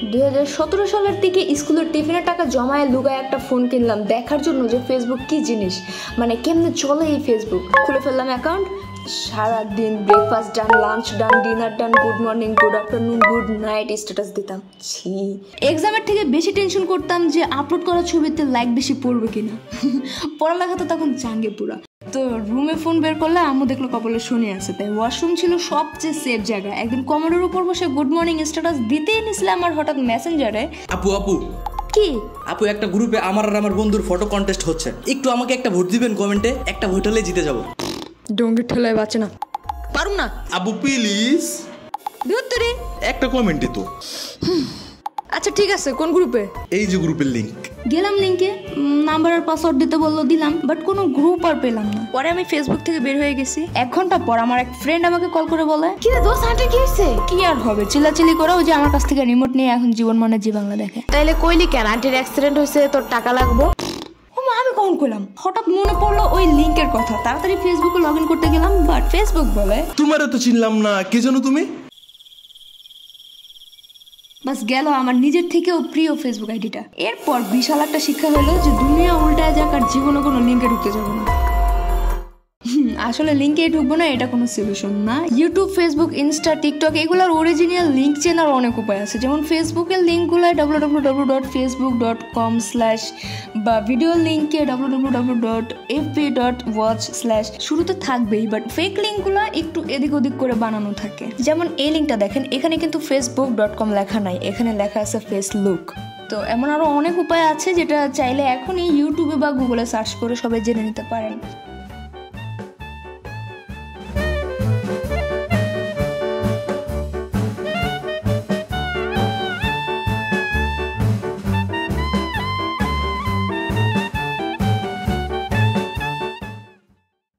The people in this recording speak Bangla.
2017 সালের দিকে স্কুলের টিফিনের টাকা জমায় লুকায় একটা ফোন কিনলাম দেখার জন্য যে ফেসবুক কি জিনিস, মানে কেমনে চলে এই ফেসবুক। খুলে ফেললাম অ্যাকাউন্ট, সারাদিন breakfast done, lunch done, dinner done, good morning, good afternoon, good night status দিতাম। ছি, এক্সামের থেকে বেশি টেনশন করতাম যে আপলোড করা ছবিতে লাইক বেশি পড়বে কিনা। পড়ালেখা তো তখন চাঙ্গে পুরা। তো রুমে ফোন বের করলে আম্মু দেখলো কপালে শুনে আছে, তাই ওয়াশরুম ছিল সবচেয়ে সেফ জায়গা। একদিন কমোডের উপর বসে গুড মর্নিং স্ট্যাটাস দিতেই নিছিলাম, আমার হঠাৎ মেসেঞ্জারে আপু কি আপু একটা গ্রুপে আমার আর আমার বন্ধুর ফটো কন্টেস্ট হচ্ছে, একটু আমাকে একটা ভোট দিবেন কমেন্টে, একটা ভোট হলে জিতে যাবো। ডোঙ্গের ঠেলায় বাঁচে না, পারুম না। আপু প্লিজ ধুত্তরি একটা কমেন্টে তো। আচ্ছা ঠিক আছে, কোন গ্রুপে? এই যে গ্রুপের লিংক। গেলাম লিংকে, নাম্বার আর পাসওয়ার্ড দিতে বললো, দিলাম, বাট কোনো গ্রুপ আর পেলাম না। পরে আমি ফেসবুক থেকে বের হয়ে গেছি। 1 ঘন্টা পর আমার এক ফ্রেন্ড আমাকে কল করে বলে, কি রে দোস্ত, আন্টি কি হয়েছে? কি আর হবে, চিল্লাচিল্লি করে ওই যে আমার কাছ থেকে রিমোট নিয়ে এখন জীবন মানে জি বাংলা দেখে। তাইলে কইলি কেন আন্টির অ্যাক্সিডেন্ট হয়েছে, তোর টাকা লাগবো? আমি কখন করলাম, হঠাৎ মনে পড়লো ওই লিংকের কথা, তাড়াতাড়ি ফেসবুকে লগ ইন করতে গেলাম, বাট ফেসবুক বলে তোমারও তো চিনলাম না, কে জানো তুমি? বাস গেল আমার নিজের থেকেও প্রিয় ফেসবুক আইডিটা। এরপর বিশাল একটা শিক্ষা হলো যে দুনিয়া উল্টায় যাক আর জীবনে কোনো লিঙ্কে ঢুকতে যাবো না। আসলে লিঙ্কে ঢুকবো না, এটা কোনো সলিউশন না। ইউটিউব, ফেসবুক, ইনস্টা, টিকটক এগুলোর অরিজিনাল লিঙ্ক চেনার অনেক উপায় আছে। যেমন ফেসবুকের লিঙ্কগুলো www.facebook.com/ বা ভিডিও লিঙ্কে www.fb.watch/ শুরুতে থাকবেই, বাট ফেক লিঙ্কগুলো একটু এদিক ওদিক করে বানানো থাকে। যেমন এই লিঙ্কটা দেখেন, এখানে কিন্তু facebook.com লেখা নাই, এখানে লেখা আছে ফেসলুক। তো এমন আরও অনেক উপায় আছে যেটা চাইলে এখনই ইউটিউবে বা গুগলে সার্চ করে সবাই জেনে নিতে পারেন।